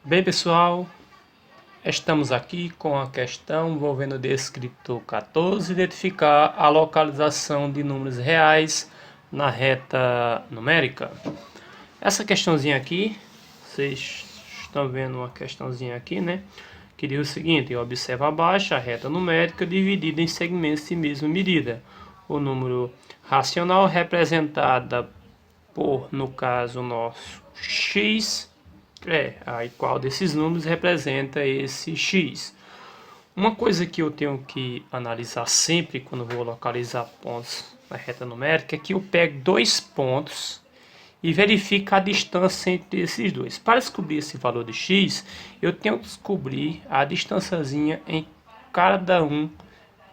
Bem, pessoal, estamos aqui com a questão envolvendo o descritor 14, identificar a localização de números reais na reta numérica. Essa questãozinha aqui, vocês estão vendo uma questãozinha aqui, né? Que diz o seguinte: observa abaixo a reta numérica dividida em segmentos de mesma medida. O número racional representada por, no caso nosso, x, aí qual desses números representa esse x. Uma coisa que eu tenho que analisar sempre quando vou localizar pontos na reta numérica é que eu pego dois pontos e verifico a distância entre esses dois. Para descobrir esse valor de x, eu tenho que descobrir a distânciazinha em cada um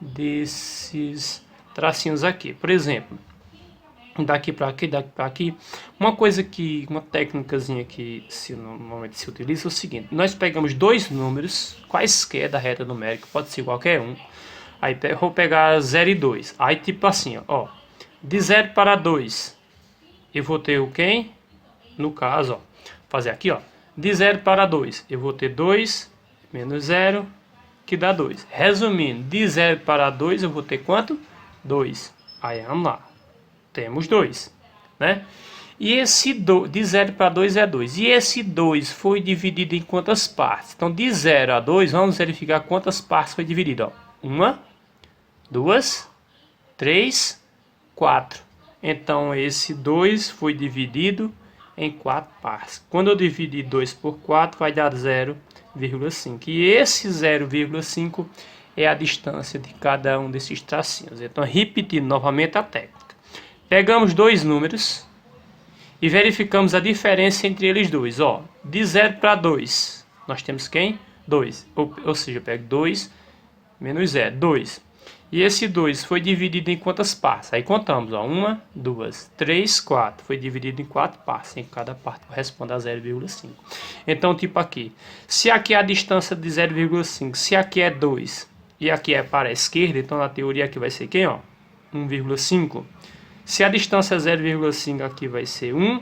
desses tracinhos aqui. Por exemplo, daqui para aqui, daqui para aqui. Uma técnicazinha que normalmente se utiliza é o seguinte: nós pegamos dois números quaisquer da reta numérica, pode ser qualquer um. Aí vou pegar 0 e 2. Aí tipo assim, ó, de 0 para 2, eu vou ter o quem? No caso, ó, fazer aqui, ó, de 0 para 2, eu vou ter 2 menos 0, que dá 2. Resumindo, de 0 para 2 eu vou ter quanto? 2. Aí vamos lá. Temos 2, né? E esse de 0 para 2 é 2. E esse 2 foi dividido em quantas partes? Então, de 0 a 2, vamos verificar quantas partes foi dividido. 1, 2, 3, 4. Então, esse 2 foi dividido em 4 partes. Quando eu dividir 2 por 4, vai dar 0,5. E esse 0,5 é a distância de cada um desses tracinhos. Então, repetindo novamente a técnica. Pegamos dois números e verificamos a diferença entre eles dois. Ó, de 0 para 2, nós temos quem? 2. Ou seja, eu pego 2 menos 0, 2. E esse 2 foi dividido em quantas partes? Aí contamos, ó, 1, 2, 3, 4. Foi dividido em 4 partes. Em cada parte corresponde a 0,5. Então, tipo aqui. Se aqui é a distância de 0,5, se aqui é 2 e aqui é para a esquerda, então na teoria aqui vai ser quem? Ó, 1,5. Se a distância é 0,5, aqui vai ser 1,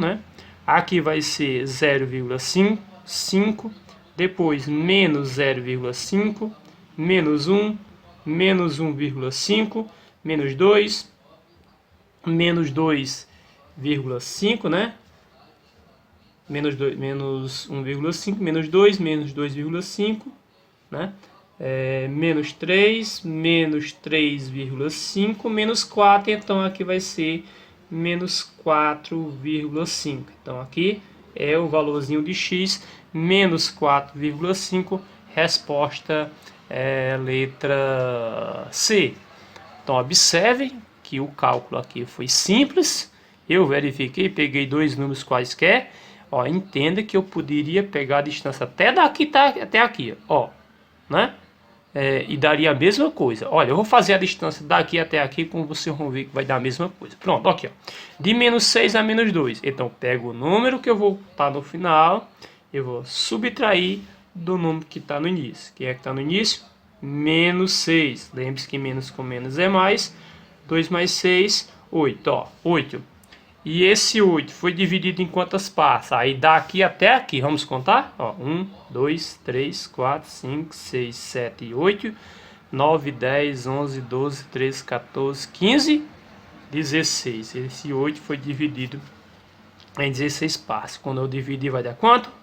né? Aqui vai ser 0,5, depois menos 0,5, menos 1, menos 1,5, menos 2, menos 2,5, né? Menos 1,5, menos 2, menos 2,5, né? Menos 3, menos 3,5, menos 4, então aqui vai ser menos 4,5. Então aqui é o valorzinho de x, menos 4,5, resposta letra C. Então observe que o cálculo aqui foi simples, eu verifiquei, peguei dois números quaisquer, ó, entenda que eu poderia pegar a distância até daqui até aqui, ó, né? E daria a mesma coisa. Olha, eu vou fazer a distância daqui até aqui, como vocês vão ver que vai dar a mesma coisa. Pronto, aqui, ó. De menos 6 a menos 2. Então, pego o número que eu vou estar no final, eu vou subtrair do número que está no início. Quem é que está no início? Menos 6. Lembre-se que menos com menos é mais. 2 mais 6, 8. Ó, 8. E esse 8 foi dividido em quantas partes? Aí daqui até aqui, vamos contar? Ó, 1, 2, 3, 4, 5, 6, 7, 8, 9, 10, 11, 12, 13, 14, 15, 16. Esse 8 foi dividido em 16 partes. Quando eu dividir vai dar quanto?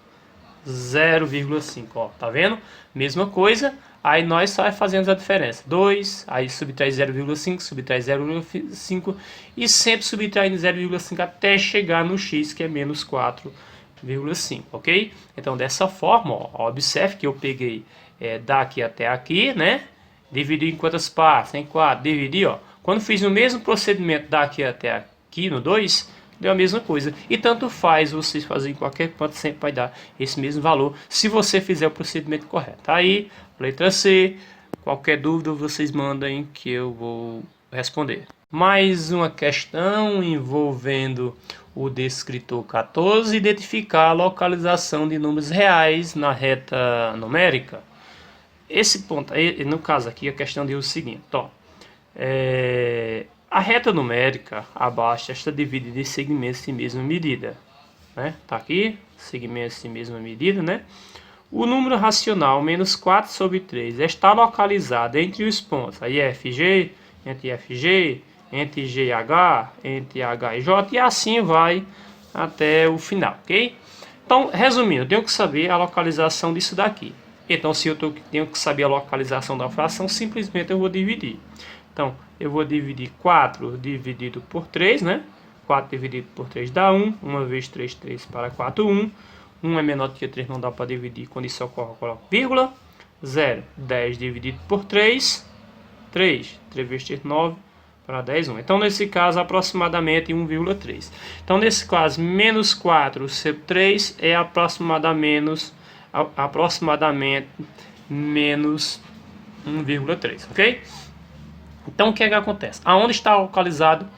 0,5, ó, tá vendo? Mesma coisa, aí nós só fazemos a diferença. 2, aí subtrai 0,5, subtrai 0,5 e sempre subtraindo 0,5 até chegar no x, que é menos 4,5, ok? Então, dessa forma, ó, observe que eu peguei daqui até aqui, né? Dividi em quantas partes? Em 4, dividi, ó. Quando fiz o mesmo procedimento daqui até aqui, no 2, deu a mesma coisa. E tanto faz vocês fazerem qualquer quanto, sempre vai dar esse mesmo valor, se você fizer o procedimento correto. Aí, letra C, qualquer dúvida vocês mandem que eu vou responder. Mais uma questão envolvendo o descritor 14, identificar a localização de números reais na reta numérica. Esse ponto, no caso aqui, a questão diz o seguinte, ó. A reta numérica abaixo está dividida em segmentos de mesma medida, né? Tá aqui, segmentos de mesma medida, né? O número racional menos 4 sobre 3 está localizado entre os pontos aí FG, entre FG, entre GH, entre H e J, e assim vai até o final, ok? Então, resumindo, eu tenho que saber a localização disso daqui. Então, se eu tenho que saber a localização da fração, simplesmente eu vou dividir. Então, eu vou dividir 4 dividido por 3, né? 4 dividido por 3 dá 1. 1 vezes 3, 3 para 4, 1. 1 é menor do que 3, não dá para dividir. Quando isso ocorre, eu coloco vírgula. 0. 10 dividido por 3, 3. 3 vezes 3, 9. Para 10, 1. Então, nesse caso, aproximadamente 1,3. Então, nesse caso, menos 4 sobre 3 é aproximadamente menos 1,3, ok? Então, o que é que acontece? Aonde está localizado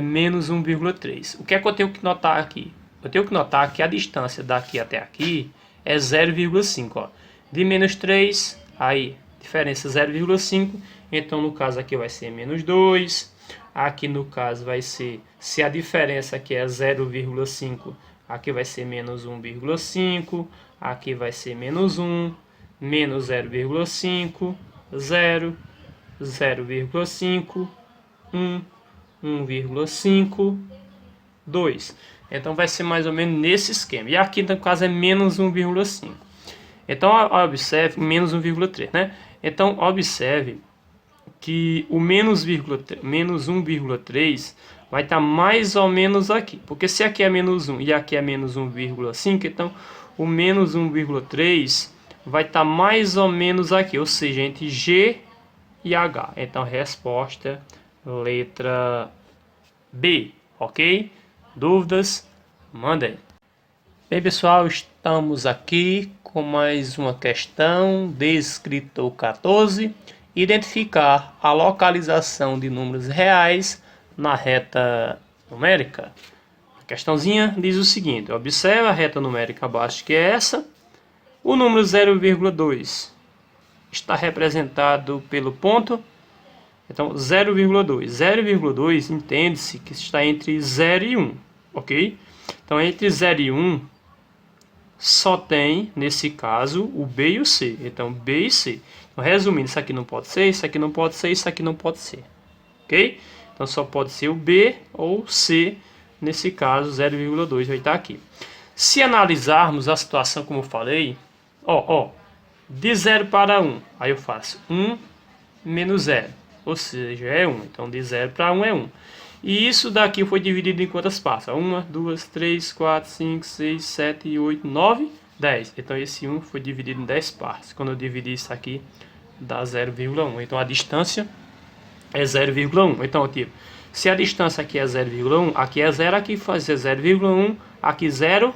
menos 1,3? O que é que eu tenho que notar aqui? Eu tenho que notar que a distância daqui até aqui é 0,5. De menos 3, aí, diferença 0,5. Então, no caso aqui vai ser menos 2. Aqui no caso vai ser, se a diferença aqui é 0,5, aqui vai ser menos 1,5. Aqui vai ser menos 1, menos 0,5, 0, 0,5, 1, 1,5, 2. Então vai ser mais ou menos nesse esquema. E aqui no caso é menos 1,5. Então observe, menos 1,3, né? Então observe que o menos 1,3 vai estar mais ou menos aqui. Porque se aqui é menos 1 e aqui é menos 1,5, então o menos 1,3 vai estar mais ou menos aqui, ou seja, entre G e H. Então, resposta, letra B, ok? Dúvidas? Mandem. Bem, pessoal, estamos aqui com mais uma questão de escritor 14. Identificar a localização de números reais na reta numérica. A questãozinha diz o seguinte: observe a reta numérica abaixo, que é essa. O número 0,2 está representado pelo ponto. Então, 0,2. 0,2 entende-se que está entre 0 e 1, ok? Então, entre 0 e 1, só tem, nesse caso, o B e o C. Então, B e C. Então, resumindo, isso aqui não pode ser, isso aqui não pode ser, isso aqui não pode ser. Ok? Então, só pode ser o B ou C. Nesse caso, 0,2 vai estar aqui. Se analisarmos a situação como eu falei, de 0 para 1, aí eu faço 1 menos 0, ou seja, é 1. Então, de 0 para 1 é 1. E isso daqui foi dividido em quantas partes? 1, 2, 3, 4, 5, 6, 7, 8, 9, 10. Então, esse 1 foi dividido em 10 partes. Quando eu dividir isso aqui, dá 0,1. Então, a distância é 0,1. Então, tipo, se a distância aqui é 0,1, aqui é 0, aqui vai ser 0,1, aqui 0,2,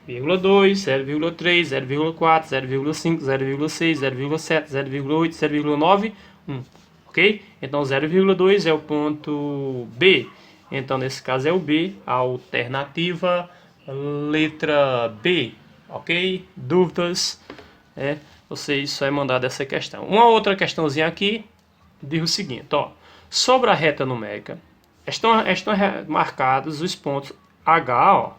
0,3, 0,4, 0,5, 0,6, 0,7, 0,8, 0,9, 1. Ok? Então 0,2 é o ponto B. Então nesse caso é o B, a alternativa letra B. Ok? Dúvidas? Vocês só é mandar dessa questão. Uma outra questãozinha aqui diz o seguinte, sobre a reta numérica, estão marcados os pontos H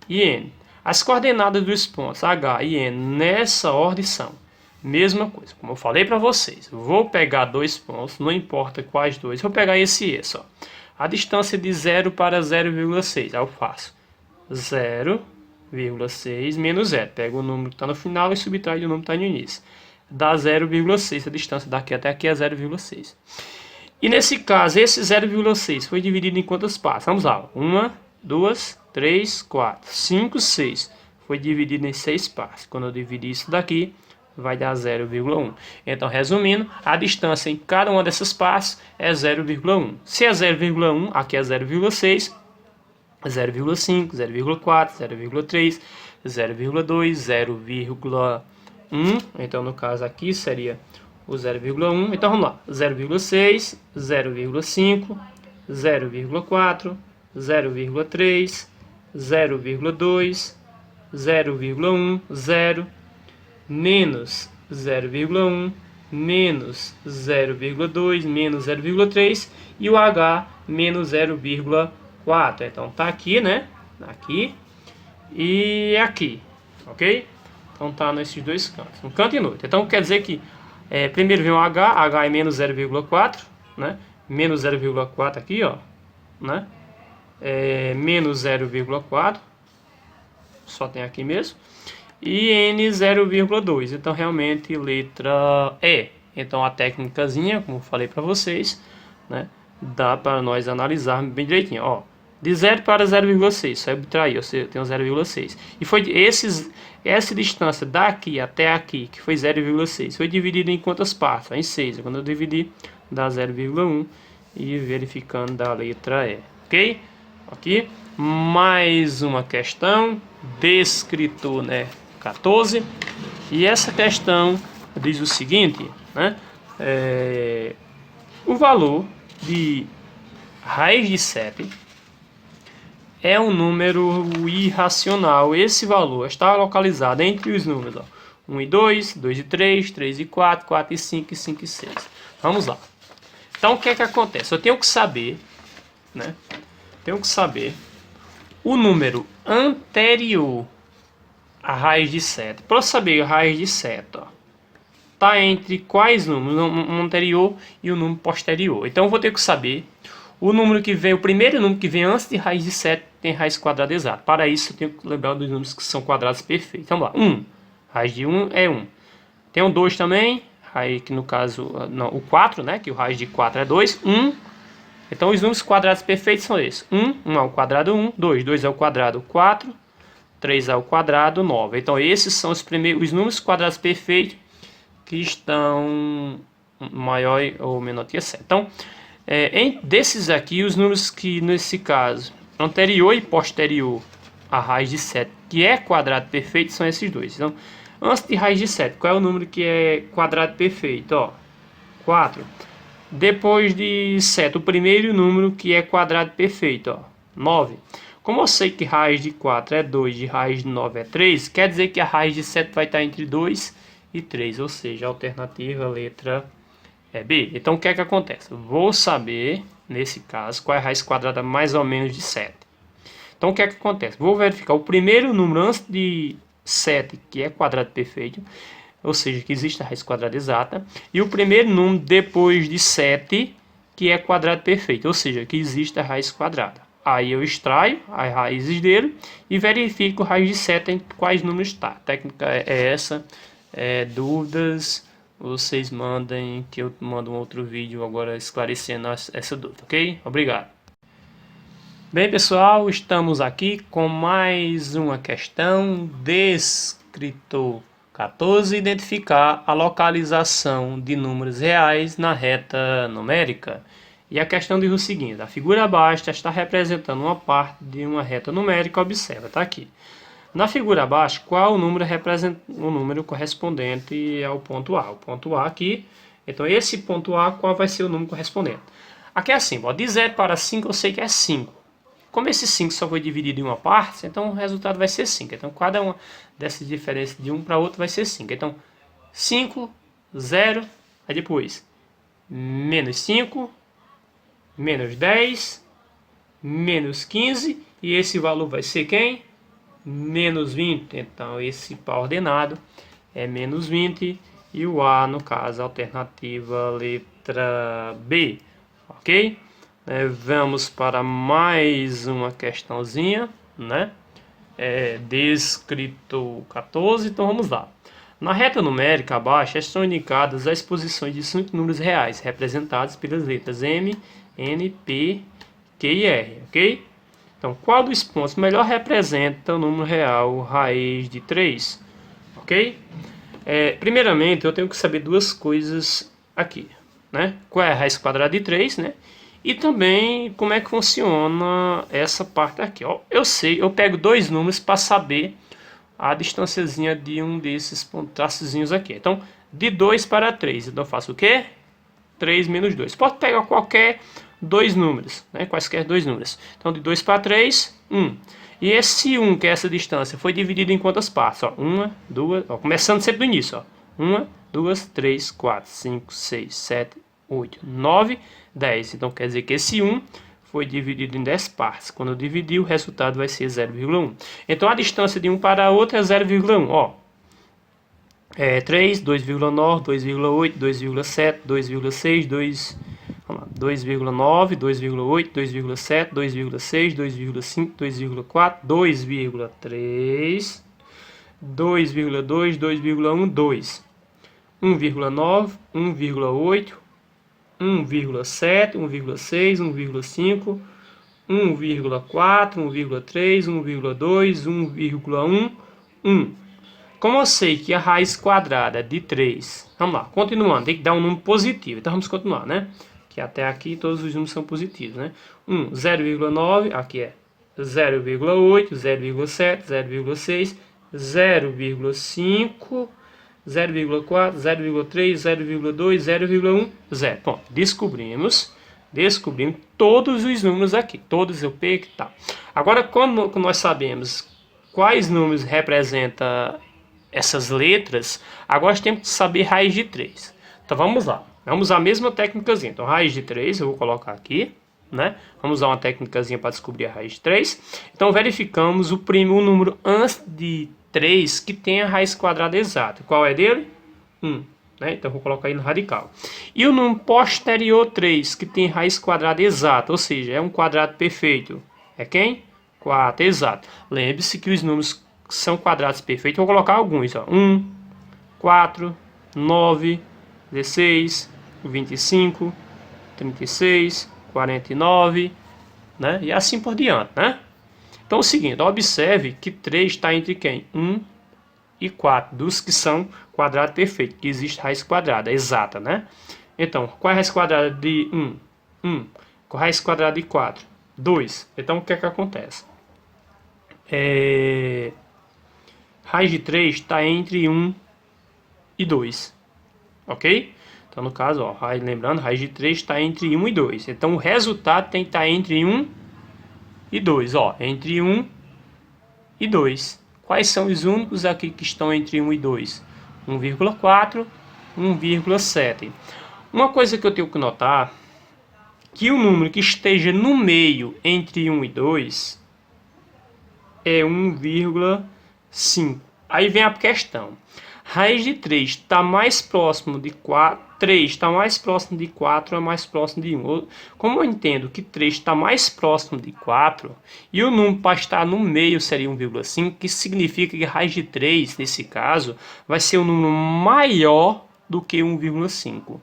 e N. As coordenadas dos pontos H e N nessa ordem são mesma coisa, como eu falei para vocês. Vou pegar dois pontos, não importa quais dois, vou pegar esse e esse. A distância de 0 para 0,6, aí eu faço 0,6 menos 0. Pego o número que está no final e subtrai o número que está no início. Dá 0,6, a distância daqui até aqui é 0,6. E nesse caso, esse 0,6 foi dividido em quantas partes? Vamos lá, 1, 2, 3, 4, 5, 6. Foi dividido em 6 partes. Quando eu dividir isso daqui, vai dar 0,1. Então, resumindo, a distância em cada uma dessas partes é 0,1. Se é 0,1, aqui é 0,6, 0,5, 0,4, 0,3, 0,2, 0,1. Então, no caso aqui seria o 0,1. Então, vamos lá. 0,6, 0,5, 0,4, 0,3, 0,2, 0,1, 0, menos 0,1, menos 0,2, menos 0,3 e o H menos 0,4. Então tá aqui, né? Aqui e aqui, ok? Então tá nesses dois cantos, um canto e no outro. Então quer dizer que primeiro vem o H é menos 0,4, né? Menos 0,4 aqui, ó, né? Menos 0,4, só tem aqui mesmo. E N 0,2, então realmente letra E. Então a técnicazinha, como falei para vocês, né? Dá para nós analisarmos bem direitinho, ó. De 0 para 0,6, só subtrair, eu tenho 0,6. E foi essa distância daqui até aqui, que foi 0,6, foi dividido em quantas partes? Em 6. Quando eu dividir, dá 0,1 e verificando da letra E, ok? Aqui, mais uma questão, descritor, né? 14. E essa questão diz o seguinte, né? O valor de raiz de 7 é um número irracional. Esse valor está localizado entre os números, ó, 1 e 2, 2 e 3, 3 e 4, 4 e 5 e 5 e 6. Vamos lá. Então o que é que acontece? Eu tenho que saber, né? Tenho que saber o número anterior à raiz de 7. Para eu saber a raiz de 7, ó, tá entre quais números? O anterior e o número posterior. Então eu vou ter que saber o número que vem, o primeiro número que vem antes de raiz de 7 tem raiz quadrada exata. Para isso eu tenho que lembrar dos números que são quadrados perfeitos. Então vamos lá. 1. Raiz de 1 é 1. Tem o 2 também, raiz que no caso, não, o 4, né, que o raiz de 4 é 2, 1. Então os números quadrados perfeitos são esses. 1 ao quadrado 1, 2 ao quadrado 4, 3 ao quadrado 9. Então esses são os números quadrados perfeitos que estão maior ou menor que 7. Então, desses aqui, os números que nesse caso, anterior e posterior à raiz de 7, que é quadrado perfeito, são esses dois. Então, antes de raiz de 7, qual é o número que é quadrado perfeito? Ó, 4. Depois de 7, o primeiro número que é quadrado perfeito, ó, 9. Como eu sei que raiz de 4 é 2 e raiz de 9 é 3, quer dizer que a raiz de 7 vai estar entre 2 e 3, ou seja, a alternativa letra é B. Então o que é que acontece? Vou saber, nesse caso, qual é a raiz quadrada mais ou menos de 7. Então o que é que acontece? Vou verificar o primeiro número antes de 7, que é quadrado perfeito, ou seja, que existe a raiz quadrada exata, e o primeiro número depois de 7, que é quadrado perfeito, ou seja, que existe a raiz quadrada. Aí eu extraio as raízes dele e verifico a raiz de 7 em quais números está. A técnica é essa. Dúvidas, vocês mandem, que eu mando um outro vídeo agora esclarecendo essa dúvida, ok? Obrigado. Bem, pessoal, estamos aqui com mais uma questão, descritor 14, identificar a localização de números reais na reta numérica. E a questão diz o seguinte: a figura abaixo está representando uma parte de uma reta numérica, observa, está aqui. Na figura abaixo, qual o número representa o número correspondente ao ponto A? O ponto A aqui, então esse ponto A, qual vai ser o número correspondente? Aqui é assim, ó, de 0 para 5 eu sei que é 5. Como esse 5 só foi dividido em uma parte, então o resultado vai ser 5. Então cada uma dessas diferenças de um para outro vai ser 5. Então 5, 0, aí depois menos 5, menos 10, menos 15, e esse valor vai ser quem? Menos 20, então esse par ordenado é menos 20 e o A, no caso, a alternativa letra B, ok? Vamos para mais uma questãozinha, né? Descritor 14, então vamos lá. Na reta numérica abaixo estão indicadas as posições de 5 números reais, representados pelas letras M, N, P, Q e R, ok? Então, qual dos pontos melhor representa o número real raiz de 3? Ok? Primeiramente, eu tenho que saber duas coisas aqui, né? Qual é a raiz quadrada de 3, né? E também como é que funciona essa parte aqui. Ó, eu pego dois números para saber a distânciazinha de um desses traçozinhos aqui. Então, de 2 para 3. Então, eu faço o quê? 3 menos 2. Pode pegar qualquer dois números, né? Quaisquer dois números. Então, de 2 para 3, 1. E esse 1, que é essa distância, foi dividido em quantas partes? Ó, 1, 2, ó, começando sempre do início. Ó, 1, 2, 3, 4, 5, 6, 7, 8, 9, 10. Então, quer dizer que esse 1 foi dividido em 10 partes. Quando eu dividir, o resultado vai ser 0,1. Então, a distância de um para outro é 0,1. Ó, 3, 2,9, 2,8, 2,7, 2,6, 2,9, 2,8, 2,7, 2,6, 2,5, 2,4, 2,3, 2,2, 2,1, 2, 1,9, 1,8, 1,7, 1,6, 1,5, 1,4, 1,3, 1,2, 1,1, 1. Como eu sei que a raiz quadrada de 3, vamos lá, continuando, tem que dar um número positivo, então vamos continuar, né? Que até aqui todos os números são positivos, né? 0,9, aqui é 0,8, 0,7, 0,6, 0,5, 0,4, 0,3, 0,2, 0,1, 0. Bom, descobrimos todos os números aqui, todos eu pego e tal. Agora, como nós sabemos quais números representam essas letras, agora temos que saber raiz de 3. Então vamos lá, vamos usar a mesma técnicazinha. Então raiz de 3 eu vou colocar aqui, né? Vamos usar uma técnicazinha para descobrir a raiz de 3. Então verificamos o número antes de 3 que tem a raiz quadrada exata. Qual é dele? 1. Né? Então vou colocar aí no radical. E o número posterior 3 que tem raiz quadrada exata, ou seja, é um quadrado perfeito. É quem? 4, exato. Lembre-se que os números são quadrados perfeitos, vou colocar alguns, ó. 1, 4, 9, 16, 25, 36, 49, né? E assim por diante, né? Então é o seguinte, observe que 3 está entre quem? 1 e 4, dos que são quadrado perfeito, que existe raiz quadrada exata, né? Então, qual é a raiz quadrada de 1? 1. Qual é a raiz quadrada de 4? 2. Então, o que é que acontece? Raiz de 3 está entre 1 e 2, ok? Então, no caso, ó, lembrando, raiz de 3 está entre 1 e 2. Então, o resultado tem que estar entre 1 e 2, ó, entre 1 e 2. Quais são os únicos aqui que estão entre 1 e 2? 1,4, 1,7. Uma coisa que eu tenho que notar, que o número que esteja no meio entre 1 e 2 é 1,5. Aí vem a questão. Raiz de 3 está mais próximo de 4. 3 está mais próximo de 4 ou é mais próximo de 1? Como eu entendo que 3 está mais próximo de 4 e o número para estar no meio seria 1,5, que significa que raiz de 3, nesse caso, vai ser um número maior do que 1,5.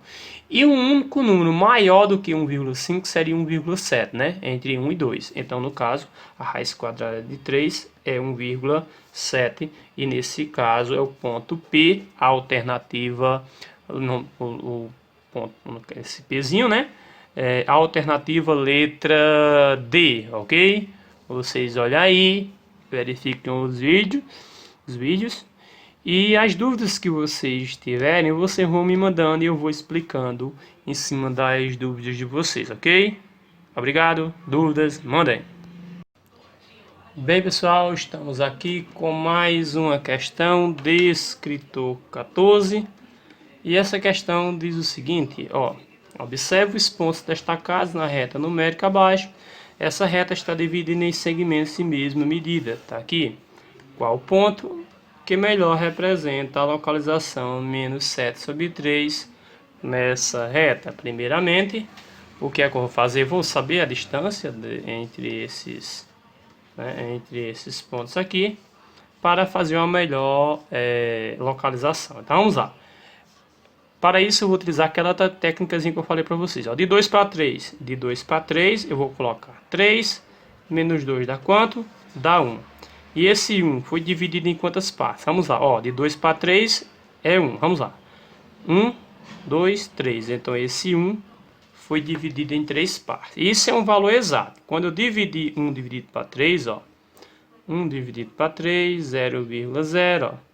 E o único número maior do que 1,5 seria 1,7, né? Entre 1 e 2. Então, no caso, a raiz quadrada de 3 é 1,7. E nesse caso é o ponto P, a alternativa, o ponto, esse Pzinho, né? É a alternativa letra D, ok? Vocês olhem aí, verifiquem os vídeos. E as dúvidas que vocês tiverem, vocês vão me mandando e eu vou explicando em cima das dúvidas de vocês, ok? Obrigado. Dúvidas, mandem. Bem, pessoal, estamos aqui com mais uma questão de escritor 14. E essa questão diz o seguinte, ó. Observe os pontos destacados na reta numérica abaixo. Essa reta está dividida em segmentos de mesma medida, tá aqui. Qual ponto que melhor representa a localização menos 7/3 nessa reta? Primeiramente, o que é que eu vou fazer? Vou saber a distância entre esses pontos aqui para fazer uma melhor localização. Então vamos lá. Para isso eu vou utilizar aquela técnica que eu falei para vocês, ó, de 2 para 3. De 2 para 3 eu vou colocar 3 menos 2 dá quanto? Dá 1. E esse 1 foi dividido em quantas partes? Vamos lá, ó, de 2 para 3 é 1. Vamos lá. 1, 2, 3. Então esse 1 foi dividido em 3 partes. Isso é um valor exato. Quando eu dividir 1 dividido para 3, ó, 1 dividido para 3, 0,0, ó.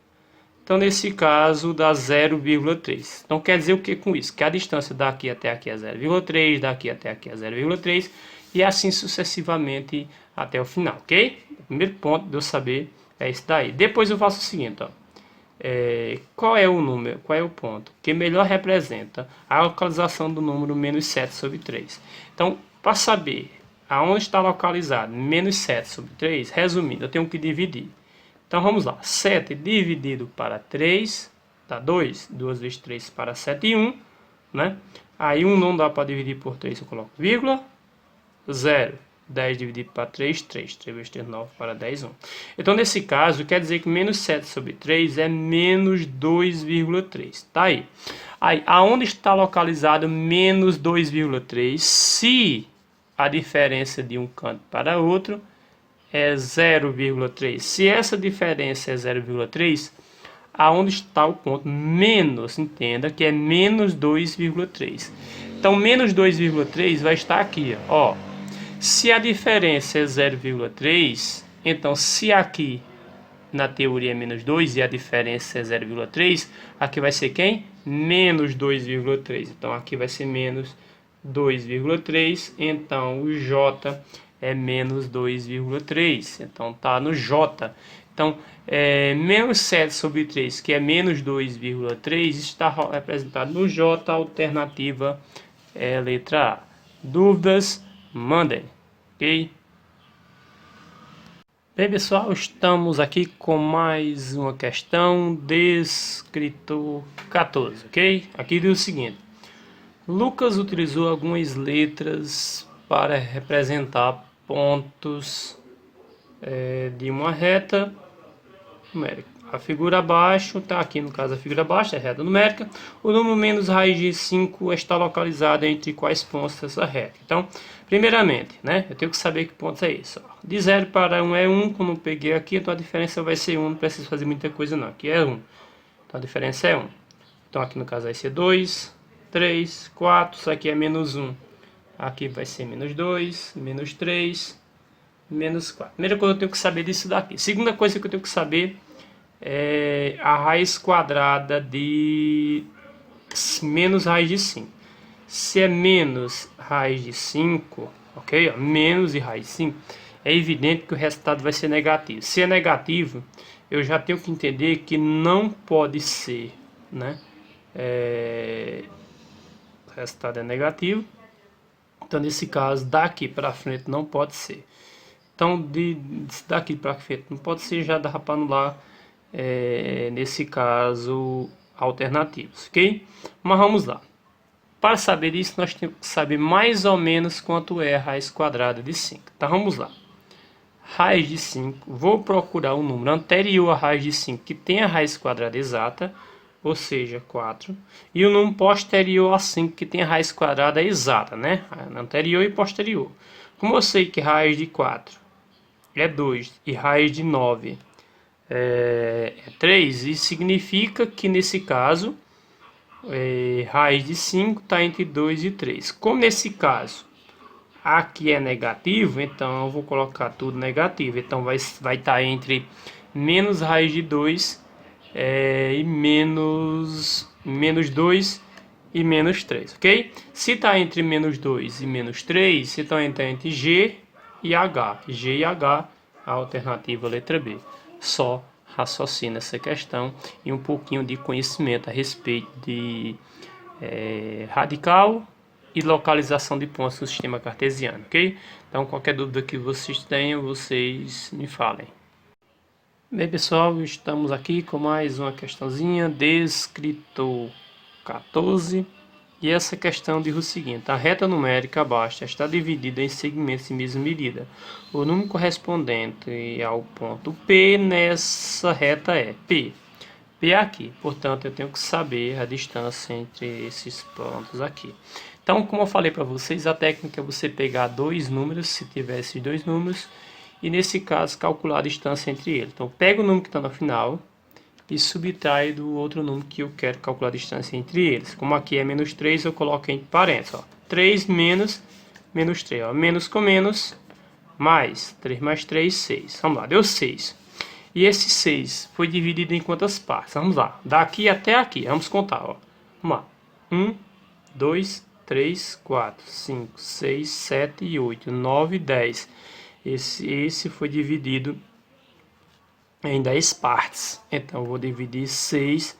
Então, nesse caso, dá 0,3. Então, quer dizer o que com isso? Que a distância daqui até aqui é 0,3, daqui até aqui é 0,3, e assim sucessivamente até o final, ok? O primeiro ponto de eu saber é esse daí. Depois eu faço o seguinte, ó. Qual é o número, qual é o ponto que melhor representa a localização do número menos 7/3? Então, para saber Aonde está localizado? Menos 7 sobre 3. Resumindo, eu tenho que dividir. Então vamos lá. 7 dividido para 3 dá 2. 2 vezes 3 para 7 e 1. Né? Aí 1 não dá para dividir por 3, eu coloco vírgula. 0. 10 dividido para 3, 3. 3 vezes 3, 9 para 10, 1. Então, nesse caso, quer dizer que menos 7 sobre 3 é menos 2,3. Tá aí. Aí, aonde está localizado menos 2,3? Se a diferença de um canto para outro é 0,3. Se essa diferença é 0,3, aonde está o ponto menos? Entenda que é menos 2,3. Então, menos 2,3 vai estar aqui, ó. Se a diferença é 0,3, então se aqui na teoria é menos 2 e a diferença é 0,3, aqui vai ser quem? Menos 2,3. Então aqui vai ser menos 2,3, então o J é menos 2,3. Então tá no J. Então, menos 7 sobre 3, que é menos 2,3, está representado no J, a alternativa é letra A. Dúvidas? Mandem, ok? Bem, pessoal, estamos aqui com mais uma questão de escritor 14, ok? Aqui diz o seguinte: Lucas utilizou algumas letras para representar pontos de uma reta numérica. A figura abaixo, está aqui no caso a figura abaixo, é a reta numérica. O número menos raiz de 5 está localizado entre quais pontos dessa reta? Então, primeiramente, né, eu tenho que saber que ponto é isso. Ó. De 0 para 1 é 1, como eu peguei aqui, então a diferença vai ser 1, não preciso fazer muita coisa não, aqui é 1. Então a diferença é 1. Então aqui no caso vai ser 2, 3, 4, isso aqui é menos 1. Aqui vai ser menos 2, menos 3, menos 4. Primeira coisa que eu tenho que saber disso daqui. Segunda coisa que eu tenho que saber é a raiz quadrada de menos raiz de 5. Se é menos raiz de 5, ok? Ó, menos e raiz de 5, é evidente que o resultado vai ser negativo. Se é negativo, eu já tenho que entender que não pode ser, né? O resultado é negativo. Então, nesse caso, daqui para frente não pode ser. Então, daqui para frente não pode ser, já dá para anular, nesse caso, alternativos, ok? Mas vamos lá. Para saber isso, nós temos que saber mais ou menos quanto é a raiz quadrada de 5. Então, vamos lá. Raiz de 5, vou procurar um número anterior à raiz de 5 que tem a raiz quadrada exata, ou seja, 4, e o número posterior a 5 que tem a raiz quadrada exata, né? Anterior e posterior. Como eu sei que raiz de 4 é 2 e raiz de 9 é 3, isso significa que nesse caso raiz de 5 está entre 2 e 3. Como nesse caso aqui é negativo, então eu vou colocar tudo negativo. Então vai estar entre menos raiz de 2 e menos 2 e menos 3, ok? Se está entre menos 2 e menos 3, então está entre G e H. G e H, a alternativa letra B. Só raciocina essa questão e um pouquinho de conhecimento a respeito de radical e localização de pontos no sistema cartesiano, ok? Então, qualquer dúvida que vocês tenham, vocês me falem. Bem, pessoal, estamos aqui com mais uma questãozinha de escritor 14. E essa questão diz o seguinte: a reta numérica abaixo está dividida em segmentos de mesma medida. O número correspondente ao ponto P nessa reta é P. P é aqui, portanto eu tenho que saber a distância entre esses pontos aqui. Então, como eu falei para vocês, a técnica é você pegar dois números, se tiver esses dois números, e nesse caso calcular a distância entre eles. Então, pega o número que está no final e subtrai do outro número que eu quero calcular a distância entre eles. Como aqui é menos 3, eu coloco entre parênteses. Ó. 3 menos 3. Ó. Menos com menos, mais. 3 mais 3, 6. Vamos lá, deu 6. E esse 6 foi dividido em quantas partes? Vamos lá, daqui até aqui, vamos contar. Ó. Vamos lá, 1, 2, 3, 4, 5, 6, 7 e 8, 9, 10. Esse foi dividido em 10 partes. Então, eu vou dividir 6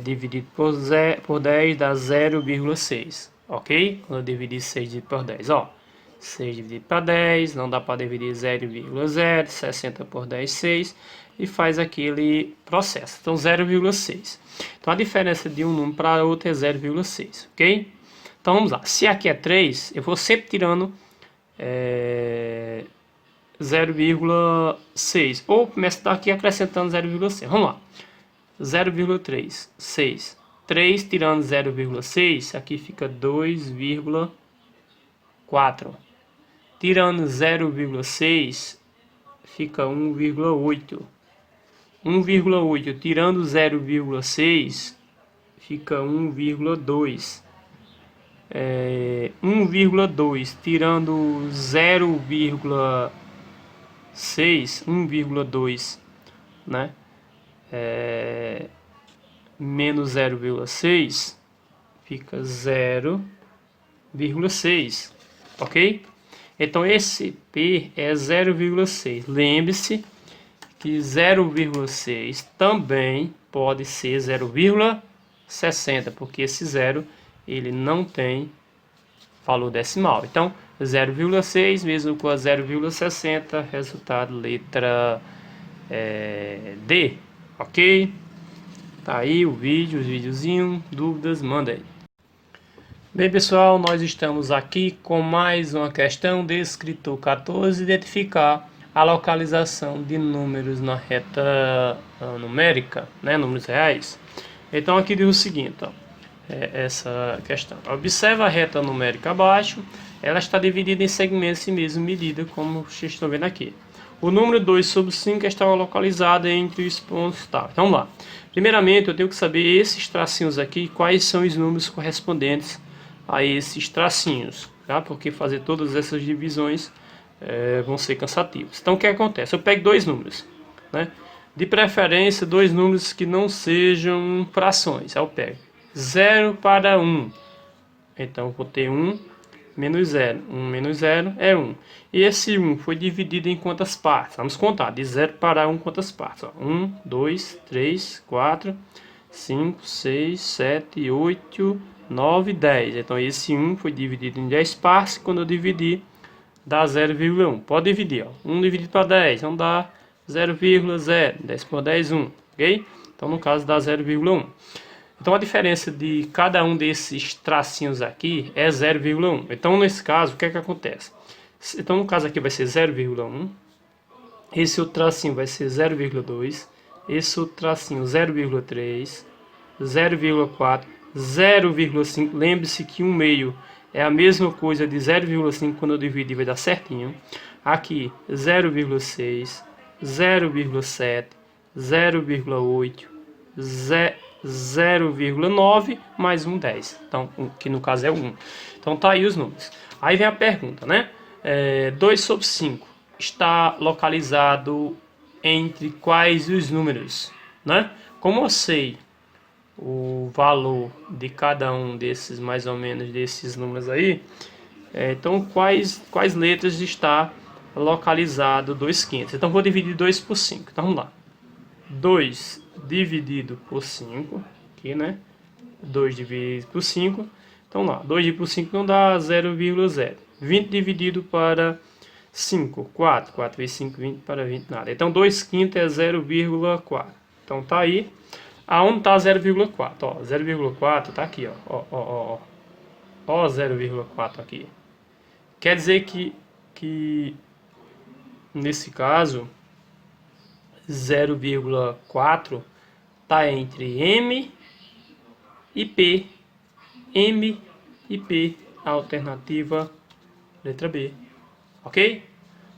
dividido por 10 dá 0,6. Ok? Quando eu dividir 6 por 10. Ó, 6 dividido para 10, não dá para dividir 0,0, 60 por 10, 6, e faz aquele processo. Então 0,6. Então a diferença de um número para outro é 0,6, ok? Então vamos lá. Se aqui é 3, eu vou sempre tirando 0,6. Ou começo daqui acrescentando 0,6. Vamos lá. 0,3, 6. 3 tirando 0,6, aqui fica 2,4. Tirando 0,6, fica 1,8. 1,8 tirando 0,6, fica 1,2. 1,2 tirando 0,6, 1,2, né? Menos 0,6 fica 0,6, ok? Então esse P é 0,6. Lembre-se que 0,6 também pode ser 0,60, porque esse 0 ele não tem valor decimal. Então 0,6 mesmo com a 0,60, resultado letra D, ok? Tá aí o vídeo, os videozinhos, dúvidas, manda aí. Bem pessoal, nós estamos aqui com mais uma questão de escritor 14, identificar a localização de números na reta numérica, né, números reais. Então aqui diz o seguinte, ó, essa questão. Observa a reta numérica abaixo, ela está dividida em segmentos e mesma medida, como vocês estão vendo aqui. O número 2 sobre 5 está localizado entre os pontos tal. Então vamos lá. Primeiramente eu tenho que saber esses tracinhos aqui, quais são os números correspondentes a esses tracinhos, tá? Porque fazer todas essas divisões vão ser cansativos. Então o que acontece? Eu pego dois números, né? De preferência dois números que não sejam frações. Aí eu pego 0 para 1, então eu vou ter 1 menos 0, 1 menos 0 é 1. E esse 1 foi dividido em quantas partes? Vamos contar, de 0 para 1 quantas partes? Ó, 1, 2, 3, 4, 5, 6, 7, 8, 9, 10. Então esse 1 foi dividido em 10 partes, quando eu dividir dá 0,1. Pode dividir, ó. 1 dividido para 10, então dá 0,0. 10 por 10, 1, ok? Então no caso dá 0,1. Então a diferença de cada um desses tracinhos aqui é 0,1. Então nesse caso, o que é que acontece? Então no caso aqui vai ser 0,1. Esse outro tracinho vai ser 0,2. Esse outro tracinho 0,3. 0,4. 0,5. Lembre-se que 1 meio é a mesma coisa de 0,5. Quando eu dividir vai dar certinho. Aqui 0,6. 0,7. 0,8. 0,9 mais 1, 10. Então, que no caso é 1. Então tá aí os números. Aí vem a pergunta, né? 2 sobre 5 está localizado entre quais os números, né? Como eu sei o valor de cada um desses, mais ou menos, desses números aí, então quais letras está localizado 2/5? Então vou dividir 2 por 5. Então vamos lá. 2 dividido por 5, aqui, né? 2 dividido por 5. Então lá, 2 dividido por 5 não dá 0,0. 20 dividido para 5, 4. 4 vezes 5, 20 para 20, nada. Então 2/5 é 0,4. Então tá aí. Aonde tá 0,4? Ó, 0,4 tá aqui, ó. Ó 0,4 aqui. Quer dizer que nesse caso 0,4 está entre M e P. M e P, a alternativa letra B. Ok?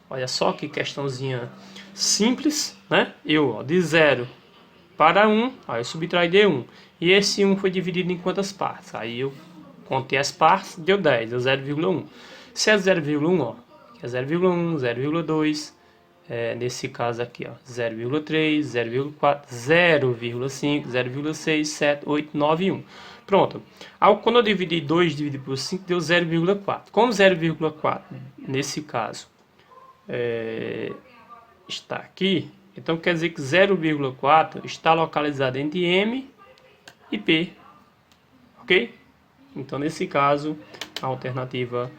Olha só que questãozinha simples, né? De 0 para 1, aí eu subtraio de 1. E esse 1 foi dividido em quantas partes? Aí eu contei as partes, deu 10, deu 0,1. Se é 0,1, ó, que é 0,1, 0,2, nesse caso aqui, ó, 0,3, 0,4, 0,5, 0,6, 7, 8, 9, 1. Pronto. Quando eu dividi 2 dividido por 5, deu 0,4. Como 0,4, nesse caso, está aqui, então quer dizer que 0,4 está localizado entre M e P. Ok? Então, nesse caso, a alternativa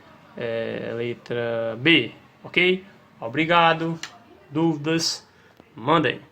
letra B, ok? Obrigado. Dúvidas? Mandem.